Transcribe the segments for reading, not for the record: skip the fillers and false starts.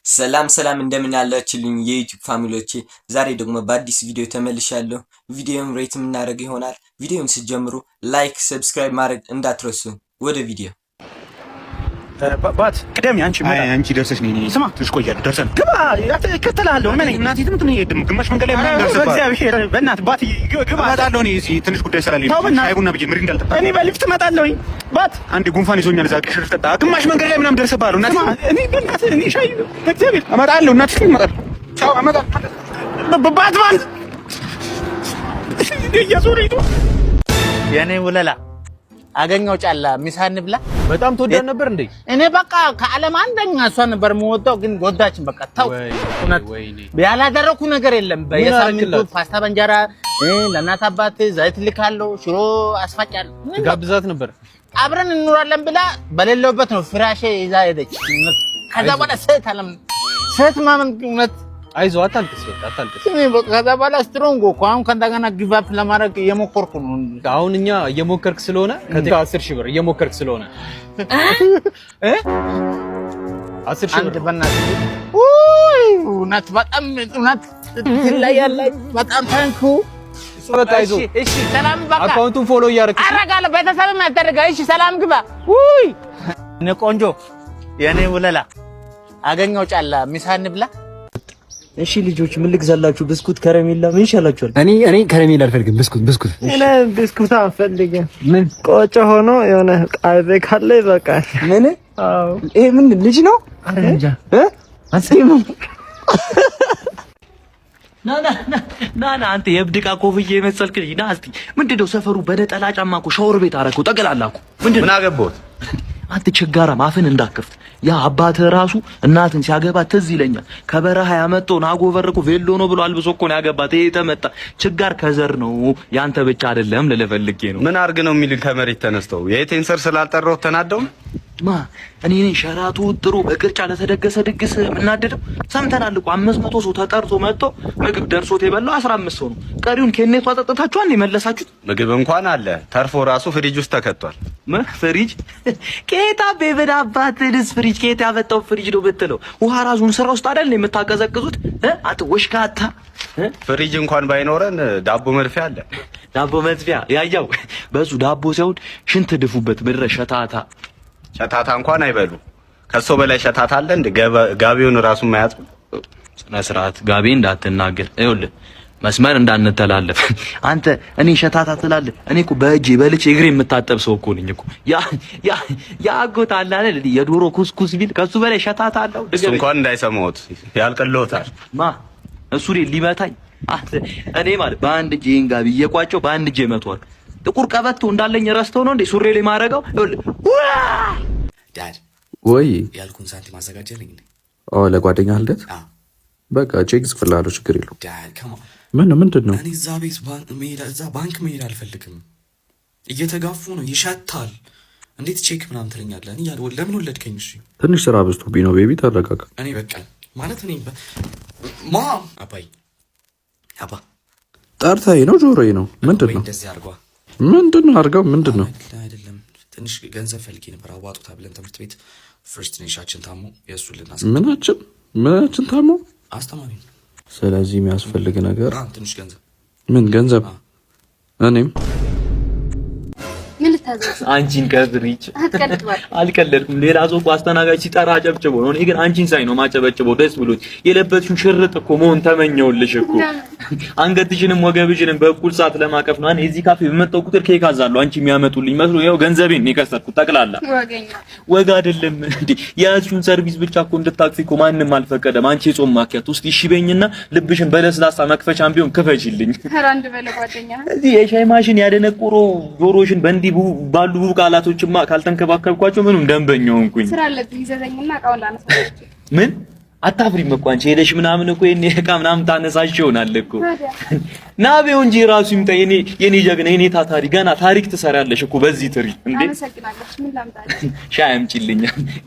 ሰላም እንደምን ያላችሁልኝ የዩቲዩብ ፋሚሊዎቼ፣ ዛሬ ደግሞ በአዲስ ቪዲዮ ተመልሻለሁ። ቪዲዮውን ሬት የምናደርግ ይሆናል። ቪዲዮውን ስትጀምሩ ላይክ፣ ሰብስክራይብ ማድረግ እንዳትረሱ። ወደ ቪዲዮ ባት ቅደም አንቺ ደርሰሽ ነኝ። ስማ ትንሽ ቆያለሁ። ደርሰን ግባ እከተልሃለሁ። ምን እናቴ ትምጥን ይሄድም ግማሽ መንገድ ላይ ምናምን ደርሰህ በእግዚአብሔር በእናትህ ባት ግባ እመጣለሁ። እኔ እዚህ ትንሽ ጉዳይ ስላለኝ ሻይ ቡና ብዬ ምሪ እንዳልጠጣ እኔ በሊፍት እመጣለሁኝ። ባት አንዴ ጉንፋን ይዞኛል። እዛ ቅሽር ጠጣ ግማሽ መንገድ ላይ ምናምን ደርሰህ ባለው እናቴ እኔ በእናትህ እኔ ሻይ በእግዚአብሔር እመጣለሁ። እናትህ እመጣለሁ። ቻው እመጣለሁ። ባት እየዞረኝ ነው የኔ ውለላ አገኘው ጫላ ሚሳን ብላ በጣም ተወዳጅ ነበር እንዴ? እኔ በቃ ከዓለም አንደኛ እሷ ነበር የምወጣው፣ ግን ጎዳችን። በቃ ተው ያላደረኩ ነገር የለም። በየሳምንቱ ፓስታ በእንጀራ ለእናት አባት ዘይት ልካለሁ፣ ሽሮ አስፋጫለሁ። ጋብዛት ነበር አብረን እንኖራለን ብላ በሌለውበት ነው ፍራሼ ይዛ ሄደች። ከዛ በኋላ ሴት ማመን እውነት አይዞህ አታልቅስ፣ በቃ አታልቅስ። እኔ በቃ ከዛ በኋላ ስትሮንግ እኮ አሁን ከእንደገና ጊቭ አፕ ለማድረግ እየሞከርኩ ነው። አሁን እኛ እየሞከርክ ስለሆነ ከ10,000 ብር እየሞከርክ ስለሆነ 10,000 ብር በእናትህ እውነት በጣም እውነት ትለያለህ። በጣም ታንኩ። በቃ አይዞህ። እሺ ሰላም። በቃ አካውንቱን ፎሎ እያደረግሽ አረጋለሁ። ቤተሰብም ያደርጋል። እሺ ሰላም ግባ። ውይ እኔ ቆንጆ የኔ ውለላ አገኘው ጫላ ሚሳን ብላ። እሺ ልጆች ምን ልግዛላችሁ? ብስኩት፣ ከረሜላ ምን ይሻላችኋል? እኔ ከረሜላ አልፈልግም። ብስኩት እኔ ብስኩት አልፈልግም። ምን ቆጮ ሆኖ የሆነ ቃይቤ ካለ ይበቃል። ምን? አዎ ይሄ ምን ልጅ ነው? እንጃ አንተም ና አንተ የብድቃ ኮፍዬ የመሰልክ ልጅ ና እስቲ። ምንድነው ሰፈሩ በነጠላ ጫማ እኮ ሻወር ቤት አደረገው ጠቅላላ እኮ። ምን አገባሁት? አንተ ችጋራም አፍን እንዳከፍት ያ አባትህ ራሱ እናትን ሲያገባ ትዝ ይለኛል። ከበረሃ ያመጣው ናጎበር እኮ ቬሎ ነው ብሎ አልብሶ እኮ ነው ያገባት። ይሄ ተመጣ ችጋር ከዘር ነው ያንተ ብቻ አይደለም ልልፈልጌ ነው። ምን አርግ ነው የሚል ከመሬት ተነስተው የቴንሰር ስላልጠራው ተናደው እኔ ሸራቱ ጥሩ በቅርጫ ለተደገሰ ድግስ የምናደደው ሰምተናል እኮ 500 ሰው ተጠርቶ መጥቶ ምግብ ደርሶት የበላው 15 ሰው ነው። ቀሪውን ከኔቷ አጠጥታችኋል የመለሳችሁት። ምግብ እንኳን አለ ተርፎ ራሱ ፍሪጅ ውስጥ ተከቷል። ፍሪጅ ኬታ ቤበዳ አባትስ ፍሪጅ ኬታ ያመጣው ፍሪጅ ነው ብትለው ውሃ ራሱን ስራ ውስጥ አይደል የምታቀዘቅዙት? አትወሽካታ ፍሪጅ እንኳን ባይኖረን ዳቦ መድፊያ አለ። ዳቦ መድፊያ ያያው በሱ ዳቦ ሳይሆን ሽንት ድፉበት ብረ ሸታታ እንኳን አይበሉ። ከሶ በላይ ሸታታ አለ እንደ ጋቢውን ራሱ ማያጥ ስነ ስርዓት ጋቢ እንዳትናገር። ይኸውልህ መስመር እንዳንተላለፍ። አንተ እኔ ሸታታ ትላለህ። እኔ እኮ በእጄ በልቼ እግሬ የምታጠብ ሰው እኮ ነኝ እኮ። ያ አጎት አለ አይደል የዶሮ ኩስኩስ ቢል ከሱ በላይ ሸታታ አለው። እሱ እንኳን እንዳይሰማውት ያልቀለውታል። እሱ ሊመታኝ እኔ ማለት በአንድ እጄ ጋቢ እየቋጨው በአንድ እጄ መቷል። ጥቁር ቀበቶ እንዳለኝ ረስተው ነው እንዴ ሱሬ ላይ ማረጋው? ዳድ ወይ ያልኩን ሳንቲም ማዘጋጀልኝ እንዴ? ለጓደኛህ ልደት በቃ ቼክ ጽፍላለሁ፣ ችግር የለውም። ዳድ ምንድን ነው? እኔ እዛ ባንክ መሄድ አልፈልግም። እየተጋፉ ነው፣ ይሸታል። እንዴት ቼክ ምናምን ትለኛለህ? እኔ ለምን ወለድከኝ? እሺ ትንሽ ስራ በዝቶብኝ ነው ቤቢ፣ ተረጋጋ። እኔ በቃ ማለት አባ ጠርታዬ ነው ጆሮዬ ነው። ምንድን ነው እንደዚህ አድርጓ? ምንድን ነው አድርገው? ምንድን ነው? አይደለም ትንሽ ገንዘብ ፈልጌ ነበር። አዋጡታ ብለን ትምህርት ቤት ፍርስት ኔሻችን ታሞ የእሱን ምናችን ታሞ አስተማሪ ነው። ስለዚህ የሚያስፈልግ ነገር ትንሽ ገንዘብ። ምን ገንዘብ? እኔም አንቺን ከፍሪጅ አልቀለድኩም። ሌላ ሰው እኮ አስተናጋጅ ሲጠራ አጨብጭቦ ነው። እኔ ግን አንቺን ሳይ ነው ማጨበጭበው ደስ ብሎኝ። የለበትሽው ሽርጥ እኮ መሆን ተመኘውልሽ እኮ። አንገትሽንም ወገብሽንም በእኩል ሰዓት ለማቀፍ ነው። እኔ እዚህ ካፌ በመጣሁ ቁጥር ኬክ አዛለሁ። አንቺ የሚያመጡልኝ መስሎ ይኸው ገንዘቤን ነው የከሰርኩት ጠቅላላ። ወግ አይደለም እንዴ? የያዝሽውን ሰርቪስ ብቻ እኮ እንድታቅፊ እኮ ማንም አልፈቀደም። አንቺ የጾም ማኪያት ውስጥ እሺ በይኝና ልብሽን በለስላሳ መክፈቻም ቢሆን ክፈችልኝ። ራንድ በለ ጓደኛ እዚህ የሻይ ማሽን ያደነቆሮ ጆሮሽን በእንዲህ ባሉ ቃላቶችማ ካልተንከባከብኳቸው ምንም ደንበኛው እንኩኝ። ስራ አለብኝ ይዘዘኝና እቃውን ላነሳችሁ። ምን አታፍሪም እኮ አንቺ ሄደሽ ምናምን እኮ የኔ እቃ ምናምን ታነሳሽ ይሆናል እኮ። ናቤው እንጂ ራሱ ይምጣ የኔ ጀግና የኔ ታታሪ ገና ታሪክ ትሰራለሽ እኮ በዚህ ትሪ እንዴ። አመሰግናለሁ። ምን ላምጣልሽ? ሻይ አምጪልኝ።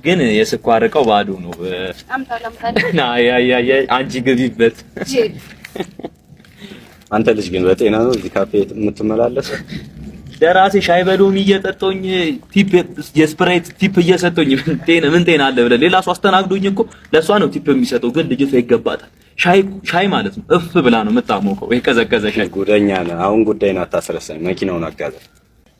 ግን የስኳር እቃው ባዶ ነው። ና ያ አንቺ ግቢበት። አንተ ልጅ ግን በጤና ነው እዚህ ካፌ የምትመላለስ? ለራሴ ሻይ በሎሚ እየጠጣሁኝ ቲፕ የስፕራይት ቲፕ እየሰጠሁኝ ምን ጤና አለ ብለህ ሌላ ሰው አስተናግዶኝ እኮ ለሷ ነው ቲፕ የሚሰጠው። ግን ልጅቷ ይገባታል። ሻይ ማለት ነው እፍ ብላ ነው የምታሞቀው። የቀዘቀዘ ሻይ ጉደኛ ነህ። አሁን ጉዳይን አታስረሳኝ። መኪናውን አጋዘ።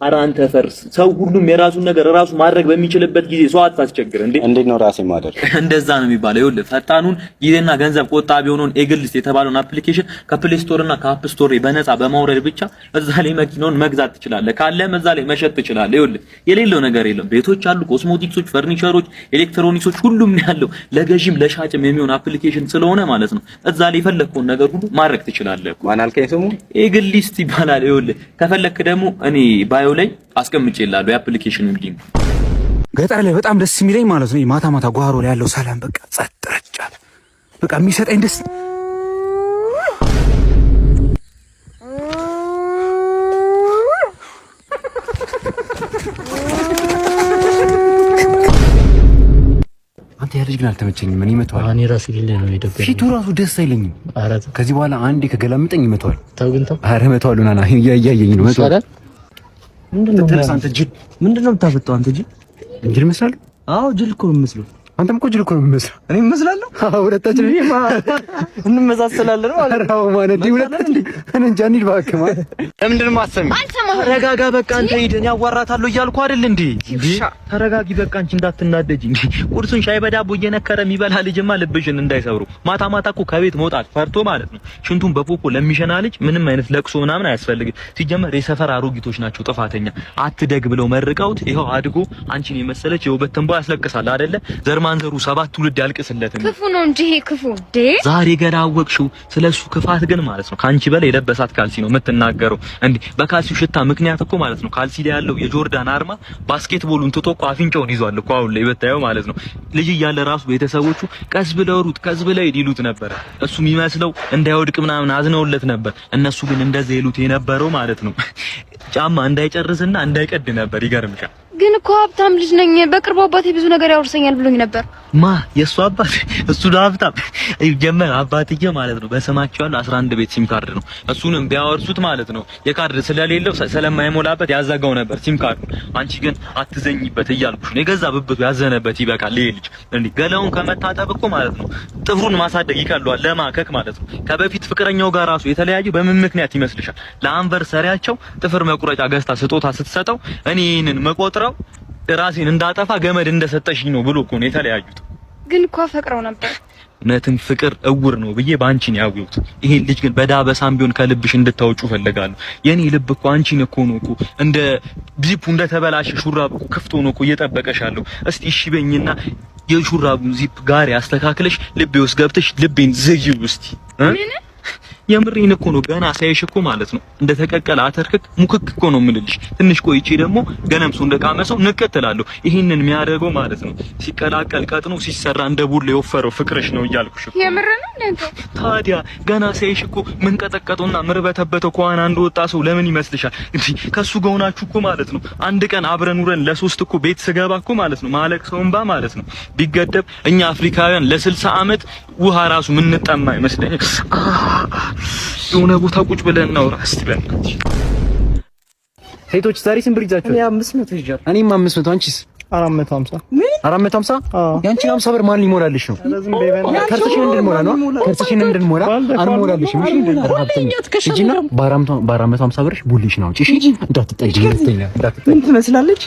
ኧረ አንተ ፈርስ። ሰው ሁሉም የራሱን ነገር ራሱ ማድረግ በሚችልበት ጊዜ ሰው አታስቸግር እንዴ። እንዴት ነው ራሴ ማድረግ? እንደዛ ነው የሚባለው። ይኸውልህ ፈጣኑን ጊዜና ገንዘብ ቆጣቢ የሆነውን ኤግልስ የተባለውን አፕሊኬሽን ከፕሌይ ስቶር እና ከአፕ ስቶር በነፃ በማውረድ ብቻ እዛ ላይ መኪናውን መግዛት ትችላለህ። ካለም እዛ ላይ መሸጥ ትችላለህ። ይኸውልህ የሌለው ነገር የለም። ቤቶች አሉ፣ ኮስሞቲክሶች፣ ፈርኒቸሮች፣ ኤሌክትሮኒክሶች ሁሉም ነው ያለው። ለገዢም ለሻጭም የሚሆን አፕሊኬሽን ስለሆነ ማለት ነው እዛ ላይ የፈለግከውን ነገር ሁሉ ማድረግ ትችላለህ። ማን አልከኝ ስሙ? ኤግሊስት ይባላል። ይኸውልህ ከፈለክ ደግሞ እኔ ባዮ ላይ አስቀምጬልሃለሁ የአፕሊኬሽኑን ሊንክ። ገጠር ላይ በጣም ደስ የሚለኝ ማለት ነው ማታ ማታ ጓሮ ላይ ያለው ሰላም በቃ ጸጥ ረጭ አለ። በቃ የሚሰጠኝ ደስ አንተ ያልጅ ግን አልተመቸኝም። እኔ ይመጣዋል እኔ ራሱ ሊለ ነው የደበረኝ። ፊቱ ራሱ ደስ አይለኝም። ከዚህ በኋላ አንዴ ከገላምጠኝ ይመጣዋል። ተው ግን ተው። ኧረ መተዋል ና እያየኝ ነው መተዋል። ምንድነው አንተ ጅል? ምንድነው የምታፈጠው አንተ ጅል? ጅል መስላለሁ? አዎ ጅል እኮ ነው የምመስለው። አንተም እኮ ጅል እኮ ነው የምመስለው። እኔ እመስላለሁ? አዎ ሁለታችን እንመሳሰላለን ማለት ነው። አዎ ማለት ሁለታችን እንዴ? እኔ እንጃ እንሂድ እባክህ ማለት ለምንድን ነው የማሰሚው? ተረጋጋ በቃ አንተ ሂድ። እኔ አዋራታለሁ እያልኩ አይደል እንዴ? ተረጋጊ በቃ አንቺ እንዳትናደጂ እንዴ። ቁርሱን ሻይ በዳቦ እየነከረ የሚበላ ልጅማ ልብሽን እንዳይሰብሩ። ማታ ማታ እኮ ከቤት መውጣት ፈርቶ ማለት ነው ሽንቱን በፖፖ ለሚሸና ልጅ ምንም አይነት ለቅሶ ምናምን አያስፈልግም። ሲጀመር የሰፈር አሮጊቶች ናቸው ጥፋተኛ። አትደግ ብለው መርቀውት ይኸው አድጎ አንቺን የመሰለች የውበት ትንባ ያስለቅሳል አይደለ? ዘርማንዘሩ 7 ትውልድ ያልቅስለት። ክፉ ነው እንጂ ይሄ ክፉ እንዴ። ዛሬ ገና አወቅሽው ስለሱ ክፋት ግን ማለት ነው። ካንቺ በላይ የለበሳት ካልሲ ነው የምትናገረው እንዴ። በካልሲው ሽታ ምክንያት እኮ ማለት ነው ካልሲ ላይ ያለው የጆርዳን አርማ ባስኬትቦሉን ትቶ እኮ አፍንጫውን ይዟል እኮ አሁን ላይ በታየው ማለት ነው። ልጅ እያለ ራሱ ቤተሰቦቹ ቀስ ብለው ሩጥ ቀስ ብለው ይሉት ነበር። እሱ የሚመስለው እንዳይወድቅ ምናምን አዝነውለት ነበር። እነሱ ግን እንደዛ ይሉት የነበረው ማለት ነው ጫማ እንዳይጨርስና እንዳይቀድ ነበር። ይገርምሻል። ግን እኮ ሀብታም ልጅ ነኝ። በቅርቡ አባቴ ብዙ ነገር ያወርሰኛል ብሎኝ ነበር። ማ የሱ አባት? እሱ ሀብታም ጀመር አባትዬ ማለት ነው። በስማቸው ያለው 11 ቤት ሲም ካርድ ነው። እሱንም ቢያወርሱት ማለት ነው የካርድ ስለሌለው ስለማይሞላበት ያዘጋው ነበር ሲም ካርድ። አንቺ ግን አትዘኝበት እያልኩሽ ነው። የገዛ ብብቱ ያዘነበት ይበቃል። ይሄ ልጅ እንዴ ገላውን ከመታጠብ እኮ ማለት ነው ጥፍሩን ማሳደግ ይቀለዋል ለማከክ ማለት ነው። ከበፊት ፍቅረኛው ጋር ራሱ የተለያዩ በምን ምክንያት ይመስልሻል? ለአንቨርሰሪያቸው ጥፍር መቁረጫ ገዝታ ስጦታ ስትሰጠው እኔ ይሄንን መቆጥረው ራሴን እንዳጠፋ ገመድ እንደሰጠሽኝ ነው ብሎ እኮ ነው የተለያዩት። ግን እኮ አፈቅረው ነበር። እውነትም ፍቅር እውር ነው ብዬ ባንቺ ነው ያወቅሁት። ይሄን ልጅ ግን በዳበሳም ቢሆን ከልብሽ እንድታወጩ ፈልጋለሁ። የኔ ልብ እኮ አንቺን እኮ ነው እኮ እንደ ዚፑ እንደተበላሸ ሹራብ እኮ ክፍቶ ነው እኮ እየጠበቀሽ ያለው። እስቲ እሺ በይኝና የሹራቡን ዚፕ ጋር ያስተካክለሽ ልቤ ውስጥ ገብተሽ ልቤን ዝጊው እስቲ። የምሬን እኮ ነው። ገና ሳይሽ እኮ ማለት ነው እንደተቀቀለ አተርክክ ሙክክ እኮ ነው የምልልሽ። ትንሽ ቆይቼ ደግሞ ገነምሱ እንደቃመሰው ንቀጥላለሁ። ይሄንን የሚያደርገው ማለት ነው ሲቀላቀል ቀጥኖ ሲሰራ እንደ ቡላ የወፈረው ፍቅርሽ ነው እያልኩሽ እኮ። የምሬን ነው እንዴ? ታዲያ ገና ሳይሽ እኮ ምን ቀጠቀጠውና ምርበተበተው ከዋና አንድ ወጣ ሰው ለምን ይመስልሻል? እንዴ ከሱ ጋር ሆናችሁ እኮ ማለት ነው አንድ ቀን አብረን ውረን ለሶስት እኮ ቤት ስገባ እኮ ማለት ነው ማለቅ ሰውንባ ማለት ነው ቢገደብ እኛ አፍሪካውያን ለ60 ዓመት ውሃ ራሱ ምን እንጠማ ይመስለኛል። የሆነ ቦታ ቁጭ ብለን እናውራ እስቲ በእናትሽ። ሴቶች ዛሬ ስንት ብር ይዛችሁ? እኔ 500 ይዣለሁ። እኔም 500። አንቺስ? 450። 450? ያንቺን 50 ብር ማን ሊሞላልሽ ነው? ከርትሽን እንድንሞላ ነው። ከርትሽን እንድንሞላ አንሞላልሽም። እሺ እንደራብተኛ እጂና በ450 ብርሽ ቡልሽ ነው። እሺ እንዳትጠይቂ እንዳትጠይቂ። ምን ትመስላለች?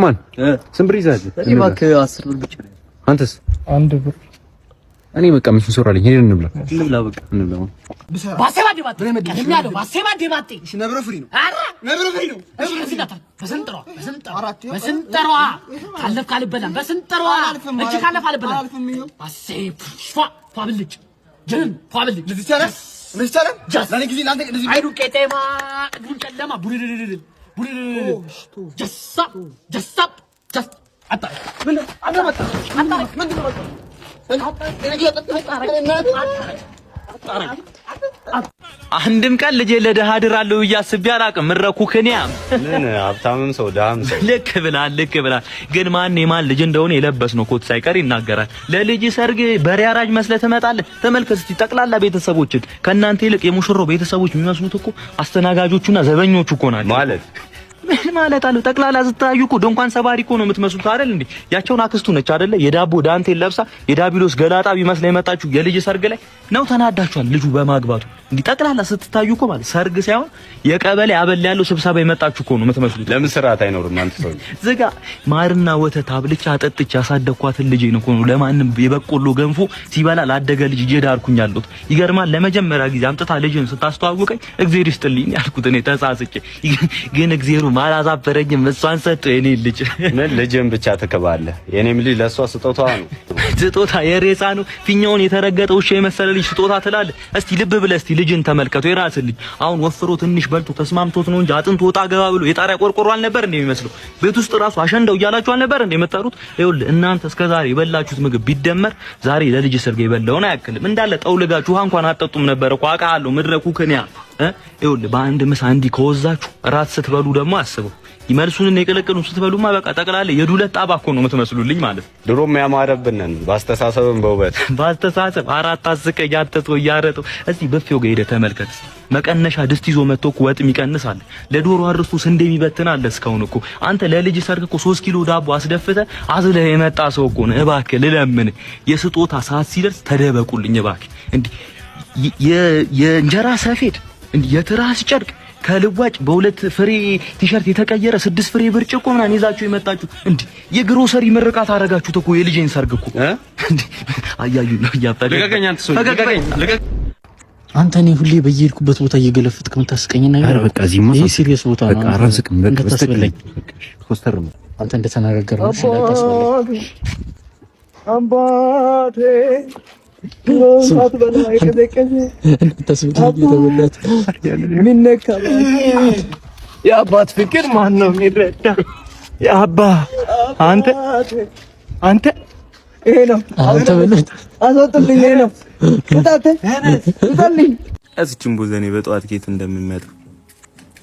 ማን ስንት ብር ይዛችሁ? እኔ እባክህ 10 ብር ብቻ። አንተስ? 1 ብር። እኔ በቃ ምን ሰራልኝ? ሄደን እንብላ። በቃ እንብላ። ባሴባ ዲባቴ ለሚያለው ባሴባ ዲባቴ እሺ ነብረ ፍሪ ነው። አረ ነብረ ፍሪ ነው። እሺ በስንጥሯ ካለፍ ካልበላም በስንጥሯ እጅ ካለፍ አልበላም። ባሴ ፋብልጅ ጀን ፋብልጅ ልትሰራ ለኔ ጊዜ ላንተ እንደዚህ አይዱ ቄጤማ እግሩን ጨለማ ቡድድድድ ጀሳብ አጣ ምን አገመጣ ምን ነው አንድም ቀን ልጄ ለደሃ ድራለሁ ብዬ አስቤ አላውቅም። ምረኩክኒያም ምን ሀብታምም ሰው ደሃም ሰው ልክ ብላል። ግን ማን የማን ልጅ እንደሆነ የለበስነው ኮት ሳይቀር ይናገራል። ለልጅ ሰርግ በሬ አራጅ መስለህ ትመጣለህ። ተመልከት እስቲ ጠቅላላ ቤተሰቦችን ከእናንተ ይልቅ የሙሽራው ቤተሰቦች የሚመስሉት እኮ አስተናጋጆቹና ዘበኞቹ እኮ ናቸው። ማለት ምን ማለት አለው? ጠቅላላ ስታዩ እኮ ድንኳን ሰባሪ እኮ ነው የምትመስሉት አይደል እንዴ? ያቸውን አክስቱ ነች አይደለ? የዳቦ ዳንቴል ለብሳ የዳቢሎስ ገላጣ ቢመስል የመጣችሁ የልጅ ሰርግ ላይ ነው ተናዳችኋል። ልጁ በማግባቱ እንዲህ ጠቅላላ ስትታዩ እኮ ማለት ሰርግ ሳይሆን የቀበሌ አበል ያለው ስብሰባ የመጣችሁ እኮ ነው የምትመስሉት። ለምን ስርዓት አይኖርም? አንተ ሰው ዝጋ። ማርና ወተት አብልቻ አጠጥቼ ያሳደኳትን ልጅ ነው እኮ ለማንም የበቆሎ ገንፎ ሲበላ ላደገ ልጅ እየዳርኩኝ ያለሁት። ይገርማል። ለመጀመሪያ ጊዜ አምጥታ ልጅን ስታስተዋውቀኝ እግዚአብሔር ይስጥልኝ ያልኩት እኔ ተሳስቼ፣ ግን እግዚአብሔር አላሳፈረኝም። እሷን ሰጠ የኔ ልጅ። ምን ልጅን ብቻ ትከባለህ? የኔም ልጅ ለሷ ስጦታዋ ነው። ስጦታ የሬሳ ነው። ፊኛውን የተረገጠ ውሻ የመሰለ ልጅ ስጦታ ትላለህ? እስቲ ልብ ብለህ እስቲ ልጅን ተመልከቱ። የራስህ ልጅ አሁን ወፍሮ ትንሽ በልቶ ተስማምቶት ነው እንጂ አጥንት ወጣ ገባ ብሎ የጣሪያ ቆርቆሮ አልነበር እንደ የሚመስለው። ቤት ውስጥ ራሱ አሸንደው እያላችሁ አልነበር እንደ የመጣሩት። ይኸውልህ እናንተ እስከዛሬ የበላችሁት ምግብ ቢደመር ዛሬ ለልጅ ሰርግ የበላውን አያክልም። እንዳለ ጠውልጋችሁ ውሃ እንኳን አጠጡም ነበር እኮ አውቃለሁ። ምድረኩ ከኒያ ይኸውልህ በአንድ ምሳ እንዲህ ከወዛችሁ ራት ስትበሉ ደግሞ አስበው። ይመልሱን የቀለቀሉን ስትበሉማ በቃ ጠቅላላ የዱለት ጣባ እኮ ነው የምትመስሉልኝ ማለት። ድሮም ያማረብንን ባስተሳሰብም በውበት ባስተሳሰብ አራት አስቀ ያተቶ ያረጡ። እስቲ በፊው ጋር ሄደህ ተመልከት። መቀነሻ ድስት ይዞ መጥቶ እኮ ወጥ የሚቀንስ አለ። ለዶሮ አርሱ ስንዴ የሚበትን አለ። እስካሁን እኮ አንተ ለልጅ ሰርግ እኮ 3 ኪሎ ዳቦ አስደፍተህ አዝለህ የመጣ ሰው እኮ ነው። እባክህ ልለምን፣ የስጦታ ሰዓት ሲደርስ ተደበቁልኝ እባክህ። እንዴ የእንጀራ ሰፌድ እንዴ የትራስ ጨርቅ ከልዋጭ በሁለት ፍሬ ቲሸርት የተቀየረ 6 ፍሬ ብርጭቆ ምናምን ይዛችሁ የመጣችሁ እንዴ የግሮሰሪ ምርቃት አረጋችሁት እኮ የልጄን ሰርግ እኮ እንዴ አያዩ ነው ያጣለ። ለቀቀኝ አንተ ሰው ለቀቀኝ። አንተ እኔ ሁሌ በየሄድኩበት ቦታ እየገለፈጥክ የምታስቀኝና ይሄ በቃ እዚህማ ይሄ ሲሪየስ ቦታ ነው። በቃ አራስቅም በቃ በስተቀኝ ኮስተር ነው አንተ እንደተናገረው እንዳታስበለኝ አምባቴ ሎሳት በላይ ከደቀኝ ተስብታኝ ተበላት ምን ነካ የአባት ፍቅር ማን ነው የሚረዳ? የአባ አንተ ይሄ ነው አንተ በለት አዞጥልኝ ይሄ ነው ታተልኝ እዚህም ቦዘኔ በጠዋት ኬት እንደሚመጡ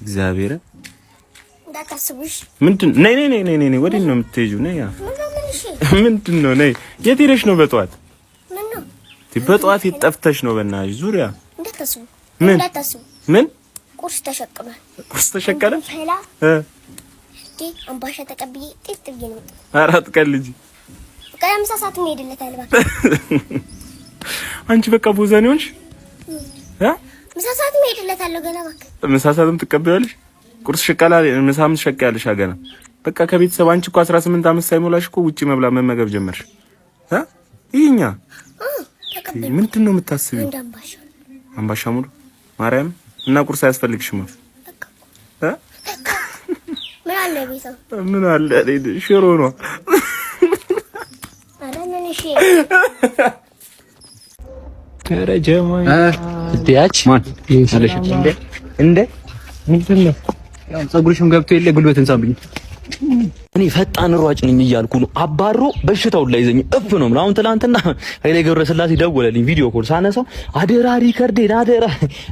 እግዚአብሔር እንዳታስቡሽ። ምንድን ነይ ወዴት ነው የምትሄጂው? ነይ ምንድን ነው ነይ የት ሄደሽ ነው በጠዋት? በጠዋት ጠፍተሽ ነው በእናትሽ ዙሪያ እንዳታስቡ። ምን ቁርስ ተሸክሟል። ቁርስ ተሸከለ ፈላ አምባሻ ተቀብዬ ጥፍጥዬ ነው። አራት ቀን ልጅ ከምሳ ሰዓት ሄድለታል። እባክህ አንቺ በቃ ቦዛኔ ሆንሽ። ምሳ ሰዓት ሄድለታል ገና። እባክህ ምሳ ሰዓትም ትቀበያለሽ? ቁርስ ሽቀላ ምሳም ትሸቀያለሽ ገና። በቃ ከቤተሰብ አንቺ እኮ 18 ዓመት ሳይሞላሽ እኮ ውጪ መመገብ ጀመርሽ። ይሄኛ ምንድን ነው የምታስቢው? አምባሻ ሙሉ ማርያም እና ቁርስ አያስፈልግሽም? ምን አለ ቤተሰብ ምን አለ ሽሮ ነው። አረነን እሺ ከረጀማይ እዲያች ማን አለሽ እንደ ምንድን ነው ያው ፀጉርሽም ገብቶ የለ ጉልበትን ሳብኝ። እኔ ፈጣን ሯጭ ነኝ እያልኩ ነው። አባሮ በሽታው ላይ ይዘኝ እፍ ነው። አሁን ትላንትና ኃይሌ ገብረስላሴ ደወለልኝ ቪዲዮ ኮል ሳነሳው አደራ ሪከርዴን አደራ።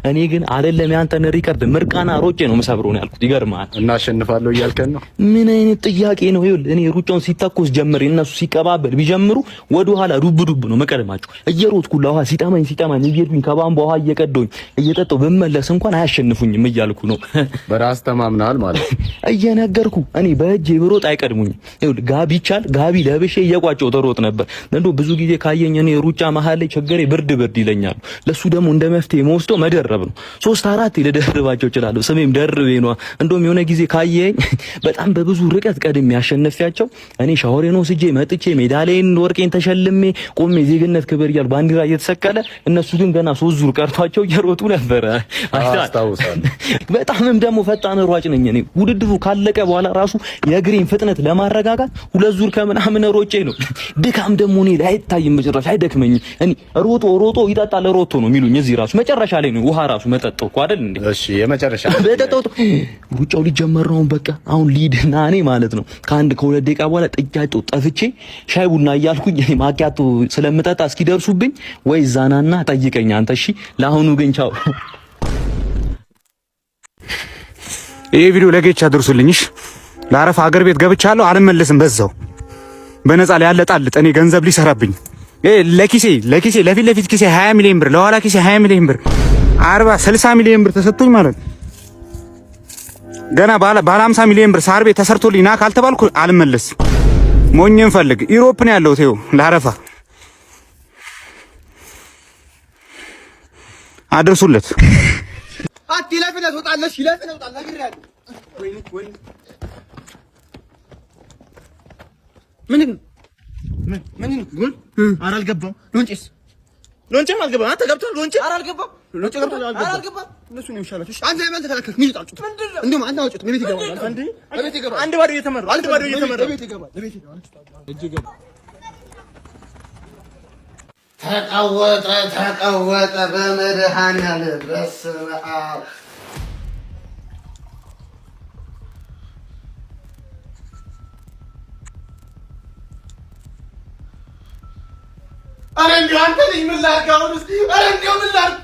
እኔ ግን አይደለም ያንተን ሪከርድ ምርቃና ሮጬ ነው መሰብረው ነው ያልኩት። ይገርማል። እና አሸንፋለሁ እያልከን ነው? ምን አይነት ጥያቄ ነው? ይኸውልህ እኔ ሩጫውን ሲተኮስ ጀምር እነሱ ሲቀባበል ቢጀምሩ ወደ ኋላ ዱብ ነው መቀደማቸው። እየሮጥኩ ለውሃ ሲጠማኝ እየሄድኩኝ ከባምቧ ውሃ እየቀደውኝ እየጠጣው ብመለስ እንኳን አያሸንፉኝም እያልኩ ነው። በራስ ተማምናል ማለት እየነገርኩ እኔ በእጄ ብሮጥ አይቀድሙኝ። ይኸውልህ ጋቢ ይቻል ጋቢ ለብሼ እየቋጨው ተሮጥ ነበር። እንደው ብዙ ጊዜ ካየኝ እኔ ሩጫ መሀል ላይ ችግሬ ብርድ ይለኛል። ለሱ ደግሞ እንደ መፍትሄ መወስደው መደረብ ነው። 3-4 ልደርባቸው እችላለሁ። ስሜም ደርቤ ነው። እንደውም የሆነ ጊዜ ካየኝ በጣም በብዙ ርቀት ቀድሜ ያሸነፊያቸው እኔ ሻወሬን ወስጄ መጥቼ ሜዳሊያን ወርቄን ተሸልሜ ቆሜ ዜግነት ክብር እያል ባንዲራ እየተሰቀለ እነሱ ግን ገና 3 ዙር ቀርቷቸው እየሮጡ ነበረ። አስታውሳለሁ። በጣምም ደግሞ ፈጣን ሯጭ ነኝ እኔ። ውድድሩ ካለቀ በኋላ ራሱ የእግሬን ፍጥነት ለማረጋጋት 2 ዙር ከምናምን ሮጬ ነው። ድካም ደግሞ እኔ ላይ አይታይም፣ መጨረሻ አይደክመኝም። እኔ ሮጦ ይጠጣል ሮጦ ነው የሚሉኝ። እዚህ ራሱ መጨረሻ ላይ ነው ውሃ ራሱ መጠጣው እኮ አይደል እንዴ? እሺ የመጨረሻ በጠጣው ሩጫው ሊጀመር ነው። በቃ አሁን ሊድና እኔ ማለት ነው ከ1-2 ደቂቃ በኋላ ጥጃቸው ጠፍቼ ሻይ ቡና እያልኩኝ ማኪያቶ ስለምጠጣ እስኪደርሱብኝ ወይ ዛናና ጠይቀኝ አንተ። እሺ ለአሁኑ ግን ቻው። ይሄ ቪዲዮ ለጌች አድርሱልኝሽ። ለአረፋ ሀገር ቤት ገብቻለሁ፣ አልመለስም። በዛው በነፃ ላይ ያለጣልጥ እኔ ገንዘብ ሊሰራብኝ ለኪሴ ለፊት ለፊት ኪሴ 20 ሚሊዮን ብር፣ ለኋላ ኪሴ 20 ሚሊዮን ብር፣ 40 60 ሚሊዮን ብር ተሰጥቶኝ ማለት ገና ባለ 50 ሚሊዮን ብር ሳር ቤት ተሰርቶልኝ ና ካልተባልኩ አልመለስም። ሞኝን ፈልግ። ኢሮፕ ነው ያለው ተው ለአረፋ አድርሱለት። አትለፍለት ወጣለሽ ይለፍለት ወጣ ነግሬያለሁ። ወይ ምን ጉል ኧረ አልገባም። ሎንጭም አልገባም። አንተ ገብቷል። ሎንጭ ኧረ አልገባም። ሎንጭ ገብቷል። አልገባም። እነሱ ነው የሚሻላችሁ። አንተ የማን ተከላከልክ? ምን ይጣጩት እንደውም አንተ አውጭት። ቤት ይገባል። ቤት ይገባል። አንድ ባዶ እየተመራ ቤት ይገባል። ቤት ይገባል። እጅ ይገባል። ተቀወጠ በመድኃኒዓለም በስመ አብ። ኧረ እንደው አንተ ልጅ ምን ላድርግ አሁን እስኪ? ኧረ እንደው ምን ላድርግ?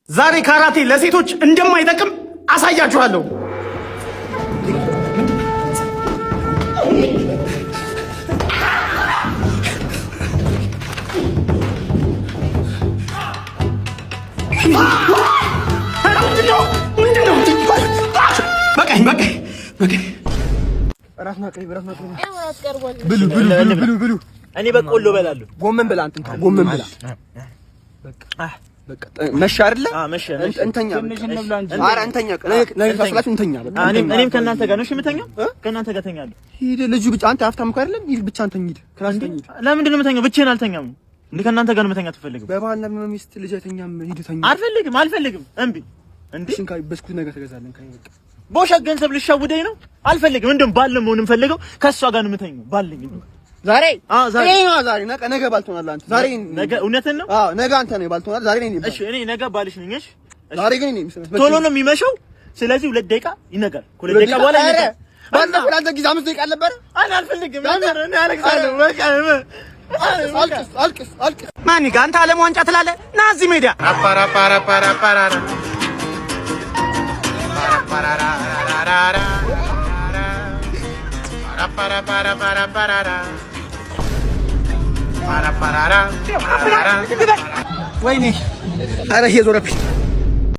ዛሬ ካራቴ ለሴቶች እንደማይጠቅም አሳያችኋለሁ። ብሉ። እኔ በቆሎ በላለሁ። ጎመን ብላ አንተ ጎመን ብላ። በቃ መሸ አይደለ? መሸ። እንተኛ። ኧረ እንተኛ። ለታስላችሁ እንተኛ። እኔም ከእናንተ ጋር ነው። እሺ የምተኛው ከእናንተ ጋር ተኛለሁ። ሂድ ልጁ ብቻ አንተ ሀብታም እኮ አይደለም። ሂድ ብቻ አንተ ሂድ። ክላስ ተኛ። ለምንድን ነው የምተኛው? ብቻዬን አልተኛም። እንዴ ከእናንተ ጋር ነው መተኛት ትፈልግም? በባልና በሚስት ልጅ አይተኛም። ሂድ ተኛ። አልፈልግም። እምቢ። እንዴ ሽንካይ በስኩት ነገር ተገዛለን። ካይ በቃ በውሸት ገንዘብ ልሻውደኝ ነው። አልፈልግም። እንደውም ባል መሆን የምፈልገው ከሷ ጋር ነው የምተኛው። ባልኝ ዛሬ ነገ ባል ትሆናለህ አንተ። ዛሬ ነገ እውነትን ነው። ነገ አንተ ነው ባል ትሆናለህ። ዛሬ ነኝ። እሺ እኔ ነገ ባልሽ ነኝ። እሺ ዛሬ ግን እኔ ቶሎ ነው የሚመሸው። ስለዚህ 2 ደቂቃ ይነጋል። 2 ደቂቃ በኋላ ይነጋል። ባለፈው አንተ ጊዜ 5 ደቂቃ አልነበረ? አልፈልግም። እኔ አለቅሳለሁ። በቃ አልቅስ። ማን ጋር አንተ ዓለም ዋንጫ ትላለህ? ና እዚህ ሜዳ ወይኔ ኧረ እየዞረብኝ